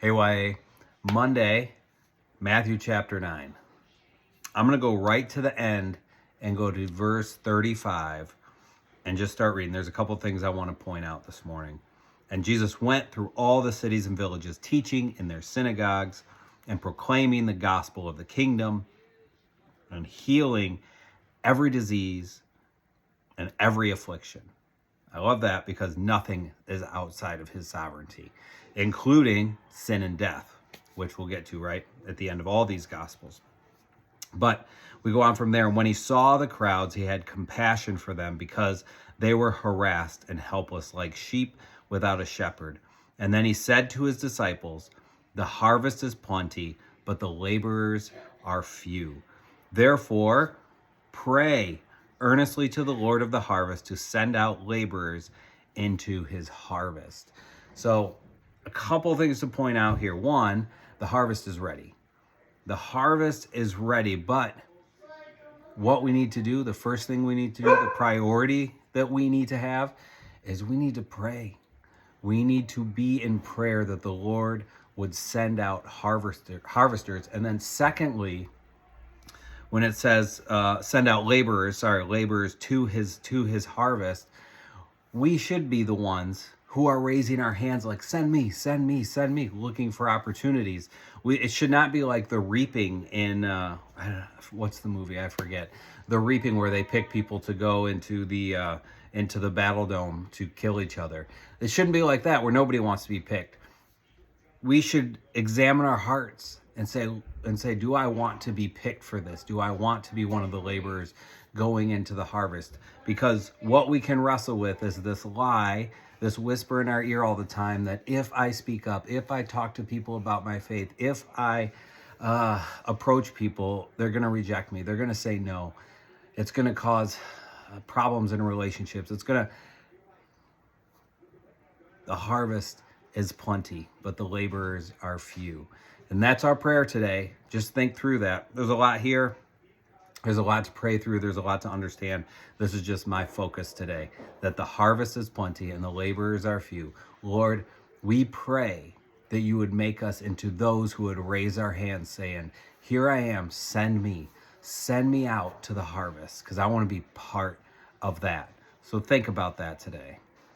Hey, YA. Monday, Matthew chapter 9. I'm going to go right to the end and go to verse 35 and just start reading. There's a couple things I want to point out this morning. And Jesus went through all the cities and villages, teaching in their synagogues and proclaiming the gospel of the kingdom and healing every disease and every affliction. I love that because nothing is outside of his sovereignty, including sin and death, which we'll get to right at the end of all these gospels. But we go on from there. And when he saw the crowds, he had compassion for them because they were harassed and helpless like sheep without a shepherd. And then he said to his disciples, "The harvest is plenty, but the laborers are few. Therefore, pray earnestly to the Lord of the harvest to send out laborers into his harvest." So a couple things to point out here. One, the harvest is ready. The harvest is ready, but what we need to do, the first thing we need to do, the priority that we need to have is we need to pray. We need to be in prayer that the Lord would send out harvesters. And then secondly, when it says send out laborers to his harvest, we should be the ones who are raising our hands like, send me, send me, send me, looking for opportunities. It should not be like the reaping in, what's the movie? I forget. The reaping where they pick people to go into the battle dome to kill each other. It shouldn't be like that where nobody wants to be picked. We should examine our hearts and say, do I want to be picked for this? Do I want to be one of the laborers going into the harvest? Because what we can wrestle with is this lie, this whisper in our ear all the time that if I speak up, if I talk to people about my faith, if I approach people, they're going to reject me. They're going to say no. It's going to cause problems in relationships. The harvest is plenty, but the laborers are few. And that's our prayer today. Just think through that. There's a lot here. There's a lot to pray through. There's a lot to understand. This is just my focus today, that the harvest is plenty and the laborers are few. Lord, we pray that you would make us into those who would raise our hands saying, here I am, send me out to the harvest, because I want to be part of that. So think about that today.